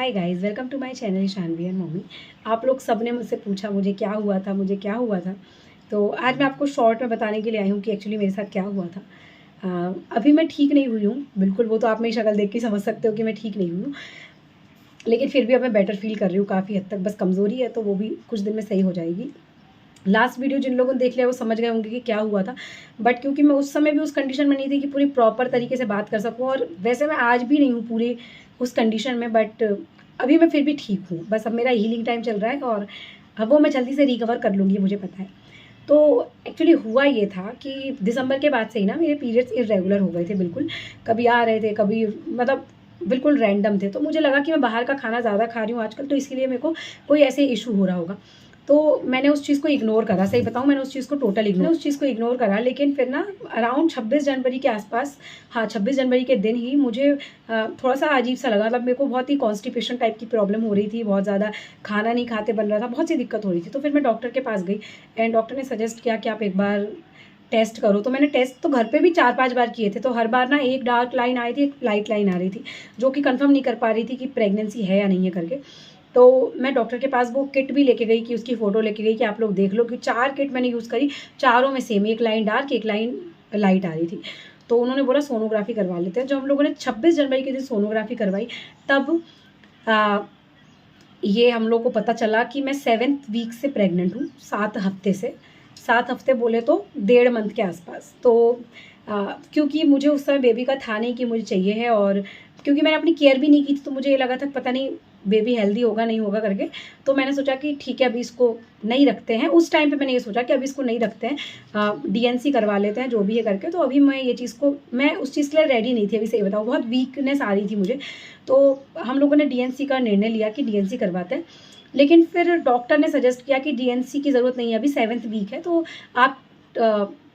Hi guys, welcome to my channel Shanvi and mummy. आप लोग सब ने मुझसे पूछा मुझे क्या हुआ था। तो आज मैं आपको शॉर्ट में बताने के लिए आई हूँ कि एक्चुअली मेरे साथ क्या हुआ था। अभी मैं ठीक नहीं हुई हूँ बिल्कुल, वो तो आप मेरी शक्ल देख के समझ सकते हो कि मैं ठीक नहीं हुई हूँ, लेकिन फिर भी अब मैं बेटर फील कर रही हूँ काफ़ी हद तक। बस कमज़ोरी है तो वो भी कुछ दिन में सही हो जाएगी। लास्ट वीडियो जिन लोगों ने देख लिया वो समझ गए होंगे कि क्या हुआ था, बट क्योंकि मैं उस समय भी उस कंडीशन में नहीं थी कि पूरी प्रॉपर तरीके से बात कर सकूँ, और वैसे मैं आज भी नहीं हूँ पूरी उस कंडीशन में, बट अभी मैं फिर भी ठीक हूँ। बस अब मेरा हीलिंग टाइम चल रहा है और अब वो मैं जल्दी से रिकवर कर लूँगी, मुझे पता है। तो एक्चुअली हुआ ये था कि दिसंबर के बाद से ही ना मेरे पीरियड्स इरेगुलर हो गए थे बिल्कुल। कभी आ रहे थे, कभी मतलब बिल्कुल रैंडम थे। तो मुझे लगा कि मैं बाहर का खाना ज़्यादा खा रही हूँ आजकल, तो इसीलिए मेरे को कोई ऐसे इशू हो रहा होगा। तो मैंने उस चीज़ को इग्नोर करा, सही बताऊँ मैंने उस चीज़ को टोटल इग्नोर करा। लेकिन फिर ना अराउंड 26 जनवरी के आसपास, हाँ 26 जनवरी के दिन ही मुझे थोड़ा सा अजीब सा लगा। मतलब मेरे को बहुत ही कॉन्स्टिपेशन टाइप की प्रॉब्लम हो रही थी, बहुत ज़्यादा खाना नहीं खाते बन रहा था, बहुत सी दिक्कत हो रही थी। तो फिर मैं डॉक्टर के पास गई एंड डॉक्टर ने सजेस्ट किया कि आप एक बार टेस्ट करो। तो मैंने टेस्ट तो घर पे भी 4-5 बार किए थे, तो हर बार ना एक डार्क लाइन आई थी, एक लाइट लाइन आ रही थी, जो कि कंफर्म नहीं कर पा रही थी कि प्रेगनेंसी है या नहीं है करके। तो मैं डॉक्टर के पास वो किट भी लेके गई कि उसकी फ़ोटो लेके गई कि आप लोग देख लो कि 4 किट मैंने यूज़ करी, चारों में सेम, एक लाइन डार्क एक लाइन लाइट आ रही थी। तो उन्होंने बोला सोनोग्राफी करवा लेते हैं। जब हम लोगों ने 26 जनवरी के दिन सोनोग्राफी करवाई, तब ये हम लोग को पता चला कि मैं 7th वीक से प्रेग्नेंट हूँ, 7 हफ्ते से। 7 हफ्ते बोले तो 1.5 मंथ के आसपास। तो क्योंकि मुझे उस समय बेबी का था नहीं कि मुझे चाहिए है, और क्योंकि मैंने अपनी केयर भी नहीं की थी, तो मुझे ये लगा था पता नहीं बेबी हेल्दी होगा नहीं होगा करके। तो मैंने सोचा कि ठीक है अभी इसको नहीं रखते हैं। उस टाइम पे मैंने ये सोचा कि अभी इसको नहीं रखते हैं, डीएनसी करवा लेते हैं जो भी है करके। तो अभी मैं उस चीज़ के लिए रेडी नहीं थी। अभी सही बताऊँ बहुत वीकनेस आ रही थी मुझे। तो हम लोगों ने डीएनसी का निर्णय लिया कि डीएनसी करवाते हैं। लेकिन फिर डॉक्टर ने सजेस्ट किया कि डीएनसी की ज़रूरत नहीं है, अभी 7th वीक है, तो आप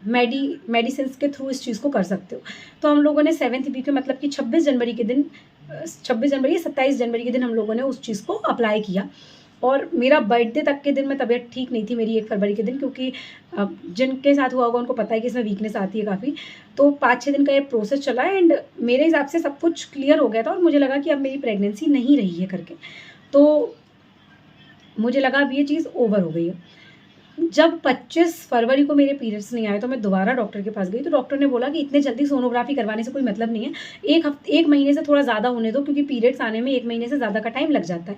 मेडिसिन के थ्रू इस चीज़ को कर सकते हो। तो हम लोगों ने 7th वीक में, मतलब कि 26 जनवरी के दिन, 26 जनवरी या 27 जनवरी के दिन हम लोगों ने उस चीज़ को अप्लाई किया। और मेरा बर्थडे तक के दिन में तबीयत ठीक नहीं थी मेरी, 1 फरवरी के दिन, क्योंकि जिनके साथ हुआ होगा उनको पता है कि इसमें वीकनेस आती है काफ़ी। तो 5-6 दिन का ये प्रोसेस चला एंड मेरे हिसाब से सब कुछ क्लियर हो गया था, और मुझे लगा कि अब मेरी प्रेगनेंसी नहीं रही है करके। तो मुझे लगा अब ये चीज़ ओवर हो गई है। जब 25 फरवरी को मेरे पीरियड्स नहीं आए, तो मैं दोबारा डॉक्टर के पास गई। तो डॉक्टर ने बोला कि इतने जल्दी सोनोग्राफी करवाने से कोई मतलब नहीं है, 1 महीने से थोड़ा ज़्यादा होने दो, क्योंकि पीरियड्स आने में 1 महीने से ज़्यादा का टाइम लग जाता है।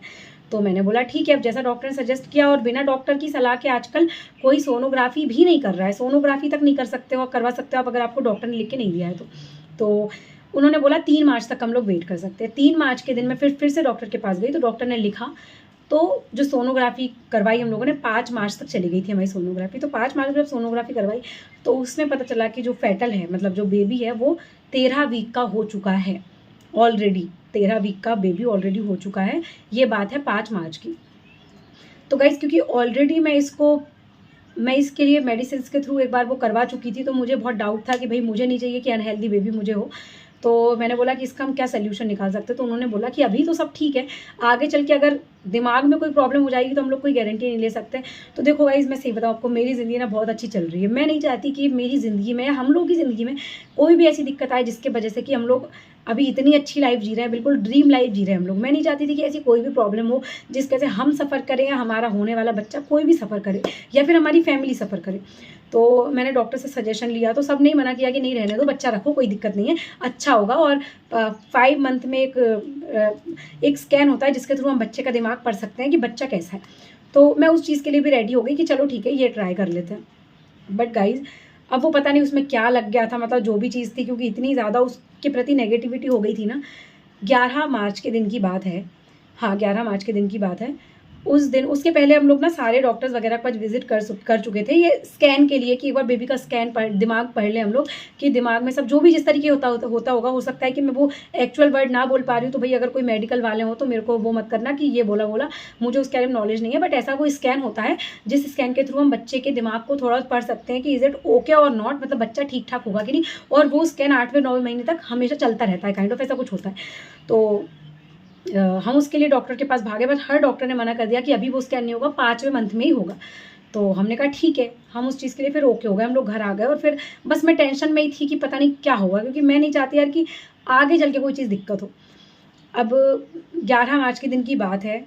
तो मैंने बोला ठीक है, अब जैसा डॉक्टर ने सजेस्ट किया, और बिना डॉक्टर की सलाह के आजकल कोई सोनोग्राफी भी नहीं कर रहा है, सोनोग्राफी तक नहीं कर सकते हो, करवा सकते हो आप अगर आपको डॉक्टर ने लिख के नहीं दिया है तो उन्होंने बोला 3 मार्च तक हम लोग वेट कर सकते हैं। 3 मार्च के दिन मैं फिर से डॉक्टर के पास गई, तो डॉक्टर ने लिखा। तो जो सोनोग्राफी करवाई हम लोगों ने, 5 मार्च तक चली गई थी हमारी सोनोग्राफी। तो 5 मार्च को जब सोनोग्राफी करवाई, तो उसमें पता चला कि जो फेटल है, मतलब जो बेबी है, वो 13 वीक का हो चुका है ऑलरेडी। 13 वीक का बेबी ऑलरेडी हो चुका है। ये बात है 5 मार्च की। तो गाइस, क्योंकि ऑलरेडी मैं इसके लिए मेडिसिन के थ्रू एक बार वो करवा चुकी थी, तो मुझे बहुत डाउट था कि भाई मुझे नहीं चाहिए कि अनहेल्दी बेबी मुझे हो। तो मैंने बोला कि इसका हम क्या सोल्यूशन निकाल सकते हैं। तो उन्होंने बोला कि अभी तो सब ठीक है, आगे चल के अगर दिमाग में कोई प्रॉब्लम हो जाएगी तो हम लोग कोई गारंटी नहीं ले सकते। तो देखो गाइस, मैं सही बताऊँ आपको, मेरी ज़िंदगी ना बहुत अच्छी चल रही है। मैं नहीं चाहती कि मेरी ज़िंदगी में, हम लोग की ज़िंदगी में कोई भी ऐसी दिक्कत आए जिसकी वजह से कि हम लोग अभी इतनी अच्छी लाइफ जी रहे हैं, बिल्कुल ड्रीम लाइफ जी रहे हैं हम लोग। मैं नहीं चाहती थी कि ऐसी कोई भी प्रॉब्लम हो जिसकी वजह से हम सफ़र करें, या हमारा होने वाला बच्चा कोई भी सफ़र करे, या फिर हमारी फैमिली सफ़र करे। तो मैंने डॉक्टर से सजेशन लिया, तो सब ने मना किया कि नहीं रहने दो, बच्चा रखो, कोई दिक्कत नहीं है, अच्छा होगा। और 5 मंथ में एक स्कैन होता है जिसके थ्रू हम बच्चे का दिमाग पढ़ सकते हैं कि बच्चा कैसा है। तो मैं उस चीज़ के लिए भी रेडी हो गई कि चलो ठीक है, ये ट्राई कर लेते हैं। बट गाइज, अब वो पता नहीं उसमें क्या लग गया था, मतलब जो भी चीज़ थी, क्योंकि इतनी ज़्यादा उसके प्रति नेगेटिविटी हो गई थी ना। 11 मार्च के दिन की बात है, हाँ 11 मार्च के दिन की बात है। उस दिन, उसके पहले हम लोग ना सारे डॉक्टर्स वगैरह पर विजिट कर चुके थे, ये स्कैन के लिए कि एक बार बेबी का स्कैन दिमाग पढ़ ले हम लोग, कि दिमाग में सब जो भी जिस तरीके होता होगा। हो सकता है कि मैं वो एक्चुअल वर्ड ना बोल पा रही हूँ, तो भाई अगर कोई मेडिकल वाले हो तो मेरे को वो मत करना कि ये बोला, मुझे उसके बारे में नॉलेज नहीं है। बट ऐसा कोई स्कैन होता है जिस स्कैन के थ्रू हम बच्चे के दिमाग को थोड़ा पढ़ सकते हैं कि इज इट ओके और नॉट, मतलब बच्चा ठीक ठाक होगा कि नहीं। और वो स्कैन 8वें-9वें महीने तक हमेशा चलता रहता है, काइंड ऑफ ऐसा कुछ होता है। तो हम उसके लिए डॉक्टर के पास भागे, बट हर डॉक्टर ने मना कर दिया कि अभी वो स्कैन नहीं होगा, 5वें मंथ में ही होगा। तो हमने कहा ठीक है, हम उस चीज़ के लिए फिर ओके हो गए, हम लोग घर आ गए। और फिर बस मैं टेंशन में ही थी कि पता नहीं क्या होगा, क्योंकि मैं नहीं चाहती यार कि आगे चल के कोई चीज़ दिक्कत हो। अब 11 मार्च के दिन की बात है।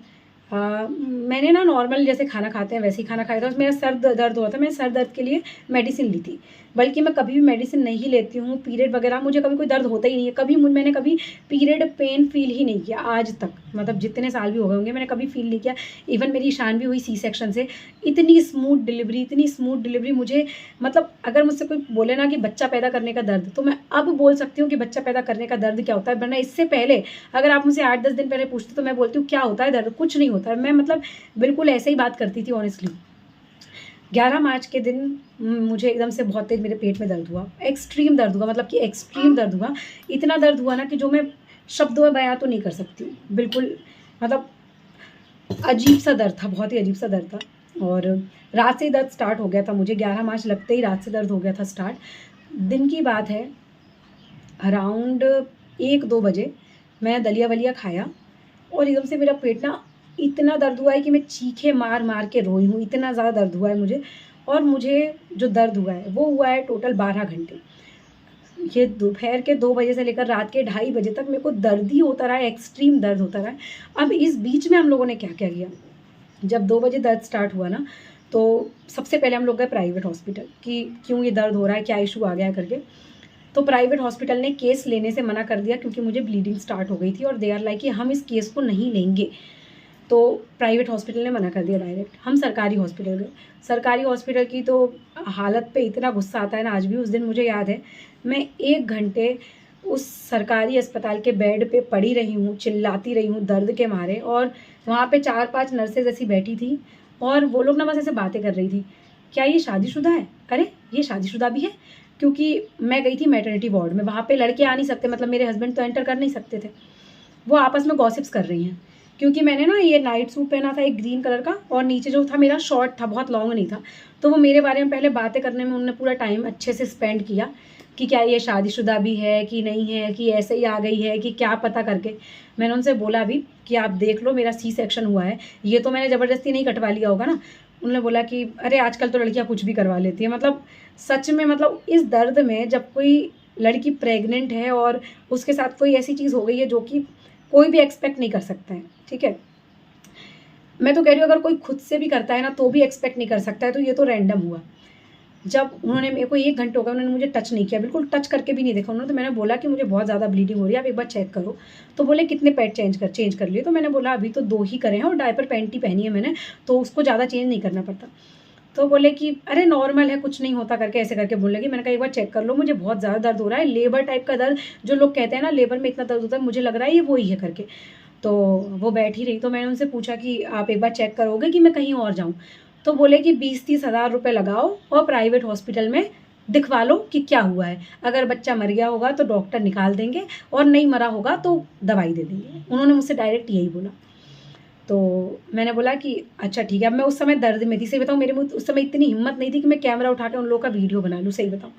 मैंने ना नॉर्मल जैसे खाना खाते हैं वैसे ही खाना खाया था। मेरा सर दर्द हुआ था, मैंने सर दर्द के लिए मेडिसिन ली थी। बल्कि मैं कभी भी मेडिसिन नहीं लेती हूँ, पीरियड वगैरह मुझे कभी कोई दर्द होता ही नहीं है। मैंने कभी पीरियड पेन फील ही नहीं किया आज तक, मतलब जितने साल भी हो गए होंगे मैंने कभी फील नहीं किया। इवन मेरी ईशान भी हुई सी सेक्शन से। इतनी स्मूथ डिलीवरी मुझे, मतलब अगर मुझसे कोई बोले ना कि बच्चा पैदा करने का दर्द, तो मैं अब बोल सकती हूँ कि बच्चा पैदा करने का दर्द क्या होता है। वरना इससे पहले अगर आप मुझसे 8-10 दिन पहले पूछते तो मैं बोलती हूँ क्या होता है दर्द, कुछ नहीं होता है। मैं मतलब बिल्कुल ऐसे ही बात करती थी ऑनेस्टली। 11 मार्च के दिन मुझे एकदम से बहुत तेज मेरे पेट में दर्द हुआ, एक्सट्रीम दर्द हुआ, मतलब कि एक्सट्रीम दर्द हुआ। इतना दर्द हुआ ना कि जो मैं शब्दों में बयां तो नहीं कर सकती हूँ। बिल्कुल मतलब अजीब सा दर्द था, बहुत ही अजीब सा दर्द था। और रात से ही दर्द स्टार्ट हो गया था मुझे, 11 मार्च लगते ही रात से दर्द हो गया था स्टार्ट। दिन की बात है, अराउंड 1-2 बजे मैं दलिया वलिया खाया और एकदम से मेरा पेट ना इतना दर्द हुआ है कि मैं चीखे मार मार के रोई हूँ। इतना ज़्यादा दर्द हुआ है मुझे। और मुझे जो दर्द हुआ है वो हुआ है टोटल 12 घंटे। ये दोपहर के 2 बजे से लेकर रात के 2:30 बजे तक मेरे को दर्द ही होता रहा है, एक्सट्रीम दर्द होता रहा है। अब इस बीच में हम लोगों ने क्या क्या किया, जब 2 बजे दर्द स्टार्ट हुआ ना, तो सबसे पहले हम लोग गए प्राइवेट हॉस्पिटल कि क्यों ये दर्द हो रहा है, क्या इशू आ गया है करके। तो प्राइवेट हॉस्पिटल ने केस लेने से मना कर दिया क्योंकि मुझे ब्लीडिंग स्टार्ट हो गई थी और दे आर लाइक कि हम इस केस को नहीं लेंगे। तो प्राइवेट हॉस्पिटल ने मना कर दिया डायरेक्ट। हम सरकारी हॉस्पिटल गए। सरकारी हॉस्पिटल की तो हालत पे इतना गुस्सा आता है ना आज भी। उस दिन मुझे याद है मैं 1 घंटे उस सरकारी अस्पताल के बेड पे पड़ी रही हूँ, चिल्लाती रही हूँ दर्द के मारे। और वहाँ पे 4-5 नर्सेज ऐसी बैठी थी और वो लोग ना बस ऐसे बातें कर रही थी, क्या ये शादीशुदा है, अरे ये शादीशुदा भी है। क्योंकि मैं गई थी मैटरनिटी वार्ड में, वहाँ पे लड़के आ नहीं सकते, मतलब मेरे हस्बैंड तो एंटर कर नहीं सकते थे। वो आपस में गॉसिप्स कर रही हैं क्योंकि मैंने ना ये नाइट सूट पहना था एक ग्रीन कलर का और नीचे जो था मेरा शॉर्ट था, बहुत लॉन्ग नहीं था। तो वो मेरे बारे में पहले बातें करने में उन्होंने पूरा टाइम अच्छे से स्पेंड किया कि क्या ये शादीशुदा भी है कि नहीं है, कि ऐसे ही आ गई है, कि क्या पता करके। मैंने उनसे बोला भी कि आप देख लो मेरा सी सेक्शन हुआ है, ये तो मैंने ज़बरदस्ती नहीं कटवा लिया होगा ना। उन्होंने बोला कि अरे आजकल तो लड़कियाँ कुछ भी करवा लेती हैं। मतलब सच में, मतलब इस दर्द में जब कोई लड़की प्रेग्नेंट है और उसके साथ कोई ऐसी चीज़ हो गई है जो कि कोई भी एक्सपेक्ट नहीं कर सकता है, ठीक है। मैं तो कह रही हूँ अगर कोई खुद से भी करता है ना तो भी एक्सपेक्ट नहीं कर सकता है, तो ये तो रैंडम हुआ। जब उन्होंने मेरे को 1 घंटे हो गया, उन्होंने मुझे टच नहीं किया, बिल्कुल टच करके भी नहीं देखा उन्होंने। तो मैंने बोला कि मुझे बहुत ज़्यादा ब्लीडिंग हो रही है, आप एक बार चेक करो। तो बोले कितने पैड चेंज कर लिए। तो मैंने बोला अभी तो 2 ही करे हैं और डायपर पैंट ही पहनी है मैंने, तो उसको ज़्यादा चेंज नहीं करना पड़ता। तो बोले कि अरे नॉर्मल है, कुछ नहीं होता करके ऐसे करके बोलने लगी। मैंने कहा एक बार चेक कर लो, मुझे बहुत ज़्यादा दर्द हो रहा है, लेबर टाइप का दर्द, जो लोग कहते हैं ना लेबर में इतना दर्द होता है, मुझे लग रहा है ये वही है करके। तो वो बैठी रही। तो मैंने उनसे पूछा कि आप एक बार चेक करोगे कि मैं कहीं और जाऊँ। तो बोले कि 20-30 हज़ार रुपये लगाओ और प्राइवेट हॉस्पिटल में दिखवा लो कि क्या हुआ है। अगर बच्चा मर गया होगा तो डॉक्टर निकाल देंगे और नहीं मरा होगा तो दवाई दे देंगे। उन्होंने मुझसे डायरेक्ट यही बोला। तो मैंने बोला कि अच्छा ठीक है। अब मैं उस समय दर्द में थी, सही बताऊँ मेरे में उस समय इतनी हिम्मत नहीं थी कि मैं कैमरा उठा के उन लोगों का वीडियो बना लूँ, सही बताऊँ।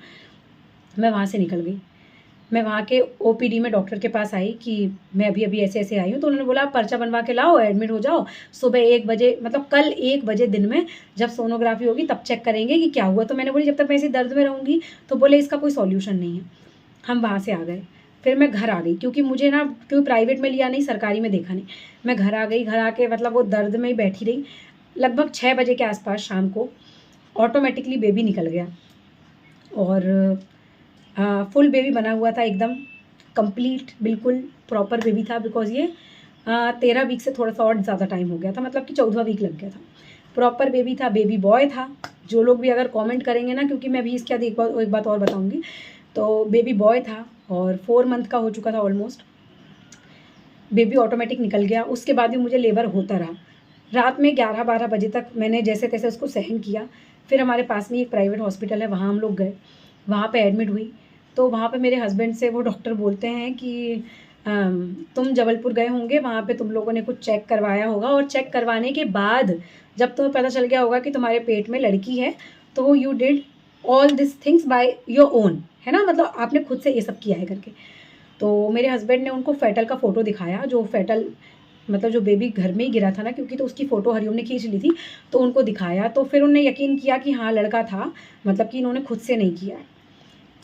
मैं वहाँ से निकल गई। मैं वहाँ के ओपीडी में डॉक्टर के पास आई कि मैं अभी अभी ऐसे ऐसे आई हूँ। तो उन्होंने बोला आप पर्चा बनवा के लाओ, एडमिट हो जाओ, सुबह 1 बजे, मतलब कल 1 बजे दिन में जब सोनोग्राफी होगी तब चेक करेंगे कि क्या हुआ। तो मैंने बोली जब तक मैं इसी दर्द में रहूँगी। तो बोले इसका कोई सॉल्यूशन नहीं है। हम वहाँ से आ गए। फिर मैं घर आ गई क्योंकि मुझे ना, क्योंकि प्राइवेट में लिया नहीं, सरकारी में देखा नहीं। मैं घर आ गई। घर आके मतलब वो दर्द में ही बैठी रही। लगभग 6 बजे के आसपास शाम को ऑटोमेटिकली बेबी निकल गया और फुल बेबी बना हुआ था, एकदम कंप्लीट बिल्कुल प्रॉपर बेबी था। बिकॉज ये 13 वीक से थोड़ा सा और ज़्यादा टाइम हो गया था, मतलब कि 14वां वीक लग गया था। प्रॉपर बेबी था, बेबी बॉय था। जो लोग भी अगर कमेंट करेंगे ना, क्योंकि मैं भी इसके बाद एक बात और बताऊंगी, तो बेबी बॉय था और 4 मंथ का हो चुका था ऑलमोस्ट। बेबी ऑटोमेटिक निकल गया। उसके बाद भी मुझे लेबर होता रहा। रात में 11-12 बजे तक मैंने जैसे तैसे उसको सहन किया। फिर हमारे पास में एक प्राइवेट हॉस्पिटल है, वहाँ हम लोग गए, वहाँ पे एडमिट हुई। तो वहाँ पे मेरे हस्बैंड से वो डॉक्टर बोलते हैं कि तुम जबलपुर गए होंगे, वहाँ पे तुम लोगों ने कुछ चेक करवाया होगा और चेक करवाने के बाद जब तुम्हें पता चल गया होगा कि तुम्हारे पेट में लड़की है, तो you did all this things by your own, है ना, मतलब आपने खुद से ये सब किया है करके। तो मेरे हस्बैंड ने उनको फेटल का फ़ोटो दिखाया, जो फेटल मतलब जो बेबी घर में ही गिरा था ना, क्योंकि तो उसकी फ़ोटो हरिओम ने खींच ली थी, तो उनको दिखाया। तो फिर उन्होंने यकीन किया कि हाँ लड़का था, मतलब कि इन्होंने खुद से नहीं किया।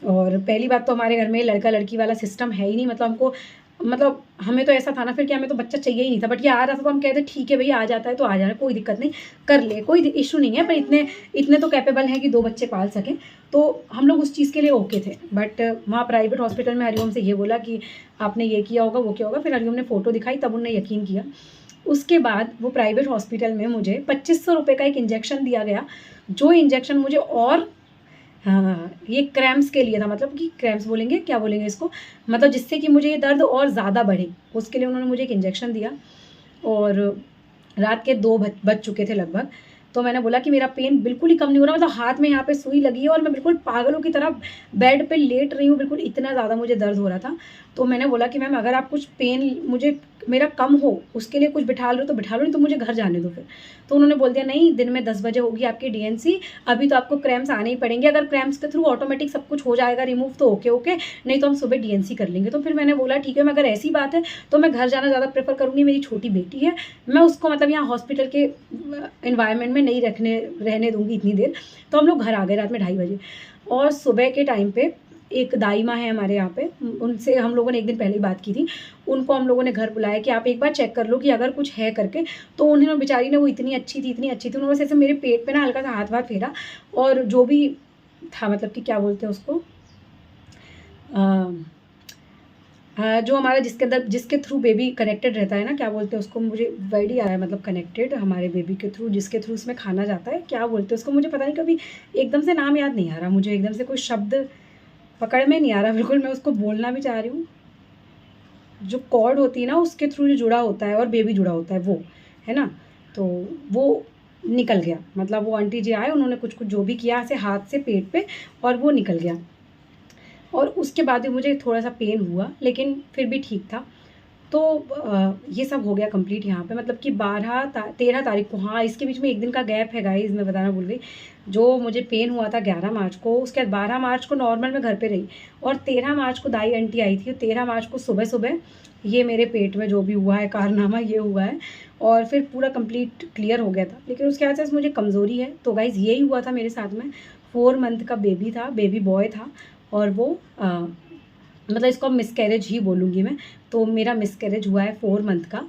और पहली बात तो हमारे घर में लड़का लड़की वाला सिस्टम है ही नहीं, मतलब हमको मतलब हमें तो ऐसा था ना फिर कि हमें तो बच्चा चाहिए ही नहीं था, बट ये आ रहा था तो हम कहते ठीक है भैया आ जाता है तो आ जाना, कोई दिक्कत नहीं, कर ले, कोई इशू नहीं है, पर इतने इतने तो कैपेबल हैं कि 2 बच्चे पाल सकें। तो हम लोग उस चीज़ के लिए ओके थे। बट वहाँ प्राइवेट हॉस्पिटल में हरिओम से ये बोला कि आपने ये किया होगा, वो किया होगा। फिर हरिओम ने फ़ोटो दिखाई, तब उन्होंने यकीन किया। उसके बाद वो प्राइवेट हॉस्पिटल में मुझे 2500 रुपये का एक इंजेक्शन दिया गया, जो इंजेक्शन मुझे और हाँ, ये क्रैम्प्स के लिए था, मतलब कि क्रैम्प्स बोलेंगे, क्या बोलेंगे इसको, मतलब जिससे कि मुझे ये दर्द और ज़्यादा बढ़े, उसके लिए उन्होंने मुझे एक इंजेक्शन दिया। और रात के 2 बज चुके थे लगभग। तो मैंने बोला कि मेरा पेन बिल्कुल ही कम नहीं हो रहा, मतलब हाथ में यहाँ पे सुई लगी है और मैं बिल्कुल पागलों की तरह बेड पे लेट रही हूँ, बिल्कुल इतना ज़्यादा मुझे दर्द हो रहा था। तो मैंने बोला कि मैम अगर आप कुछ पेन मुझे मेरा कम हो उसके लिए कुछ बिठा लो तो बिठा लो, नहीं तो मुझे घर जाने दो फिर। तो उन्होंने बोल दिया नहीं, दिन में 10 बजे होगी आपकी डीएनसी, अभी तो आपको क्रैम्प्स आने ही पड़ेंगे, अगर क्रैम्प्स के थ्रू ऑटोमेटिक सब कुछ हो जाएगा रिमूव तो ओके ओके, नहीं तो हम सुबह डीएनसी कर लेंगे। तो फिर मैंने बोला ठीक है, मैं अगर ऐसी बात है तो मैं घर जाना ज़्यादा प्रेफर करूँगी, मेरी छोटी बेटी है, मैं उसको मतलब यहाँ हॉस्पिटल के इन्वायरमेंट में नहीं रहने दूँगी इतनी देर। तो हम लोग घर आ गए रात में 2:30 बजे। और सुबह के टाइम पे एक दाई माँ है हमारे यहाँ पे, उनसे हम लोगों ने एक दिन पहले ही बात की थी, उनको हम लोगों ने घर बुलाया कि आप एक बार चेक कर लो कि अगर कुछ है करके। तो उन्होंने, बेचारी ने, वो इतनी अच्छी थी उन्होंने बस ऐसे मेरे पेट पे ना हल्का सा हाथ फेरा, और जो भी था, मतलब कि क्या बोलते हैं उसको, जो हमारा जिसके थ्रू बेबी कनेक्टेड रहता है ना, क्या बोलते हैं उसको, मुझे वर्ड ही आ रहा है, मतलब कनेक्टेड हमारे बेबी के थ्रू, जिसके थ्रू उसमें खाना जाता है, क्या बोलते हैं उसको, मुझे पता नहीं, कभी एकदम से नाम याद नहीं आ रहा, मुझे एकदम से कोई शब्द पकड़ में नहीं आ रहा बिल्कुल, मैं उसको बोलना भी चाह रही हूँ। जो कॉर्ड होती है ना उसके थ्रू जो जुड़ा होता है और बेबी जुड़ा होता है, वो है ना, तो वो निकल गया, मतलब वो आंटी जी आए, उन्होंने कुछ कुछ जो भी किया ऐसे हाथ से पेट पे, और वो निकल गया। और उसके बाद भी मुझे थोड़ा सा पेन हुआ, लेकिन फिर भी ठीक था। तो ये सब हो गया कंप्लीट यहाँ पे, मतलब कि 13 तारीख को, हाँ इसके बीच में एक दिन का गैप है गाइस, मैं बताना भूल गई। जो मुझे पेन हुआ था 11 मार्च को, उसके बाद 12 मार्च को नॉर्मल मैं घर पे रही, और 13 मार्च को दाई आंटी आई थी, 13 मार्च को सुबह सुबह ये मेरे पेट में जो भी हुआ है कारनामा ये हुआ है, और फिर पूरा कंप्लीट क्लियर हो गया था। लेकिन उसके बाद से मुझे कमज़ोरी है। तो गाइज़ यही हुआ था मेरे साथ में, 4 मंथ का बेबी था, बेबी बॉय था, और वो मतलब इसको अब मिसकैरेज ही बोलूँगी मैं। तो मेरा मिसकैरेज हुआ है 4 मंथ का,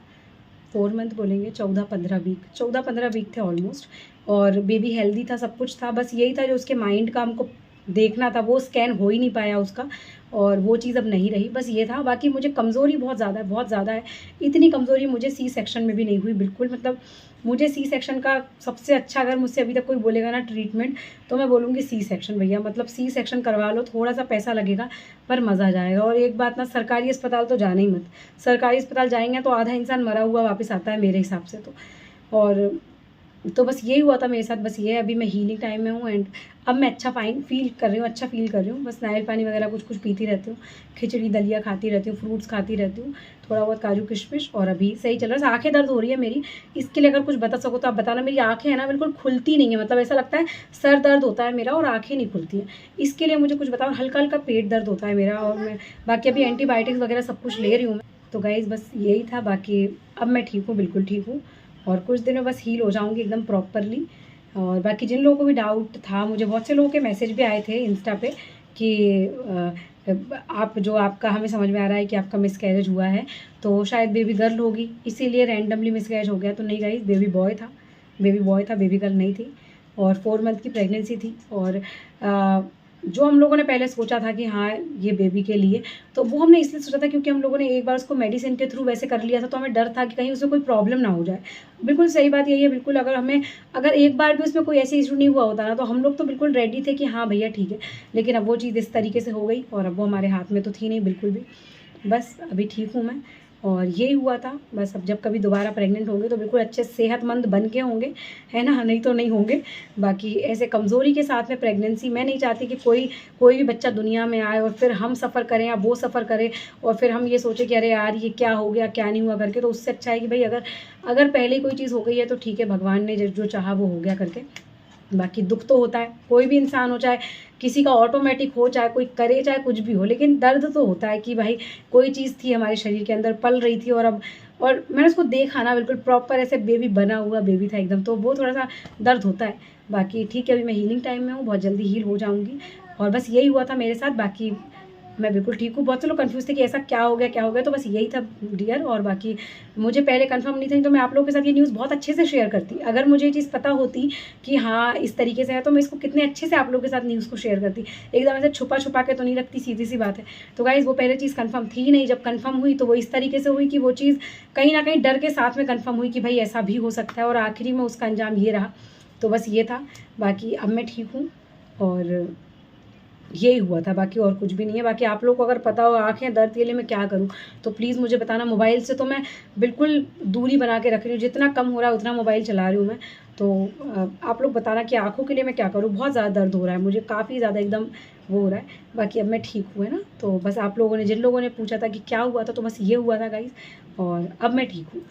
4 मंथ बोलेंगे, 14-15 वीक थे ऑलमोस्ट। और बेबी हेल्दी था, सब कुछ था, बस यही था जो उसके माइंड का हमको देखना था, वो स्कैन हो ही नहीं पाया उसका, और वो चीज़ अब नहीं रही, बस ये था। बाकी मुझे कमज़ोरी बहुत ज़्यादा है, बहुत ज़्यादा है। इतनी कमज़ोरी मुझे सी सेक्शन में भी नहीं हुई बिल्कुल, मतलब मुझे सी सेक्शन का सबसे अच्छा, अगर मुझसे अभी तक कोई बोलेगा ना ट्रीटमेंट, तो मैं बोलूँगी सी सेक्शन भैया, मतलब सी सेक्शन करवा लो, थोड़ा सा पैसा लगेगा पर मज़ा आ जाएगा। और एक बात ना, सरकारी अस्पताल तो जाना ही मत, सरकारी अस्पताल जाएंगे तो आधा इंसान मरा हुआ वापस आता है मेरे हिसाब से और तो बस यही हुआ था मेरे साथ, बस ये अभी मैं हीलिंग टाइम में हूँ, एंड अब मैं अच्छा फील कर रही हूँ, अच्छा फील कर रही हूँ। बस नारियल पानी वगैरह कुछ कुछ पीती रहती हूँ, खिचड़ी दलिया खाती रहती हूँ, फ्रूट्स खाती रहती हूँ, थोड़ा बहुत काजू किशमिश, और अभी सही चल रहा है। आँखें दर्द हो रही है मेरी, इसके लिए अगर कुछ बता सको तो आप बताना। मेरी आँखें है ना बिल्कुल खुलती नहीं है, मतलब ऐसा लगता है सर दर्द होता है मेरा और आँखें नहीं खुलती हैं, इसके लिए मुझे कुछ बताओ। हल्का हल्का पेट दर्द होता है मेरा, और मैं बाकी अभी एंटीबायोटिक्स वगैरह सब कुछ ले रही हूँ मैं। तो गाइज़ बस यही था, बाकी अब मैं ठीक हूँ, बिल्कुल ठीक हूँ, और कुछ दिन में बस हील हो जाऊँगी एकदम प्रॉपरली। और बाकी जिन लोगों को भी डाउट था, मुझे बहुत से लोगों के मैसेज भी आए थे इंस्टा पे कि आप जो आपका हमें समझ में आ रहा है कि आपका मिसकैरेज हुआ है, तो शायद बेबी गर्ल होगी इसीलिए रैंडमली मिसकैरेज हो गया। तो नहीं गाइस, बेबी बॉय था, बेबी गर्ल नहीं थी, और 4 मंथ की प्रेगनेंसी थी। और जो हम लोगों ने पहले सोचा था कि हाँ ये बेबी के लिए, तो वो हमने इसलिए सोचा था क्योंकि हम लोगों ने एक बार उसको मेडिसिन के थ्रू वैसे कर लिया था, तो हमें डर था कि कहीं उसमें कोई प्रॉब्लम ना हो जाए। बिल्कुल सही बात यही है, बिल्कुल अगर एक बार भी उसमें कोई ऐसे इशू नहीं हुआ होता ना, तो हम लोग तो बिल्कुल रेडी थे कि हाँ भैया ठीक है। लेकिन अब वो चीज़ इस तरीके से हो गई, और अब वो हमारे हाथ में तो थी नहीं बिल्कुल भी। बस अभी ठीक हूँ मैं, और यही हुआ था बस। अब जब कभी दोबारा प्रेग्नेंट होंगे तो बिल्कुल अच्छे सेहतमंद बन के होंगे, है ना, नहीं तो नहीं होंगे। बाकी ऐसे कमज़ोरी के साथ में प्रेगनेंसी, मैं नहीं चाहती कि कोई भी बच्चा दुनिया में आए और फिर हम सफ़र करें या वो सफ़र करे, और फिर हम ये सोचें कि अरे यार ये क्या हो गया क्या नहीं हुआ करके। तो उससे अच्छा है कि भाई अगर पहले कोई चीज़ हो गई है तो ठीक है, भगवान ने जो चाहा वो हो गया करके। बाकी दुख तो होता है, कोई भी इंसान हो, चाहे किसी का ऑटोमेटिक हो, चाहे कोई करे, चाहे कुछ भी हो, लेकिन दर्द तो होता है कि भाई कोई चीज़ थी हमारे शरीर के अंदर, पल रही थी, और मैंने उसको देखा ना, बिल्कुल प्रॉपर ऐसे बेबी बना हुआ बेबी था एकदम, तो वो थोड़ा सा दर्द होता है। बाकी ठीक है, अभी मैं हीलिंग टाइम में हूँ, बहुत जल्दी हील हो जाऊँगी, और बस यही हुआ था मेरे साथ। बाकी मैं बिल्कुल ठीक हूँ। बहुत से लोग कंफ्यूज थे कि ऐसा क्या हो गया, तो बस यही था डियर। और बाकी मुझे पहले कंफर्म नहीं था, तो मैं आप लोगों के साथ ये न्यूज़ बहुत अच्छे से शेयर करती। अगर मुझे ये चीज़ पता होती कि हाँ इस तरीके से है, तो मैं इसको कितने अच्छे से आप लोगों के साथ न्यूज़ को शेयर करती। एकदम ऐसे छुपा छुपा के तो नहीं रखती, सीधी सी बात है। तो गाइज़ वो पहले चीज़ कन्फर्म थी नहीं, जब कन्फर्म हुई तो वो इस तरीके से हुई कि वो चीज़ कहीं ना कहीं डर के साथ में कन्फर्म हुई कि भाई ऐसा भी हो सकता है, और आखिरी में उसका अंजाम ये रहा। तो बस ये था। बाकी अब मैं ठीक हूँ और यही हुआ था, बाकी और कुछ भी नहीं है। बाकी आप लोग को अगर पता हो आँखें दर्द के लिए मैं क्या करूँ, तो प्लीज़ मुझे बताना। मोबाइल से तो मैं बिल्कुल दूरी बना के रख रही हूँ, जितना कम हो रहा है उतना मोबाइल चला रही हूँ मैं। तो आप लोग बताना कि आँखों के लिए मैं क्या करूँ। बहुत ज़्यादा दर्द हो रहा है मुझे, काफ़ी ज़्यादा एकदम वो हो रहा है। बाकी अब मैं ठीक हूँ, है ना। तो बस आप लोगों ने, जिन लोगों ने पूछा था कि क्या हुआ था, तो बस ये हुआ था गाइज़, और अब मैं ठीक हूँ।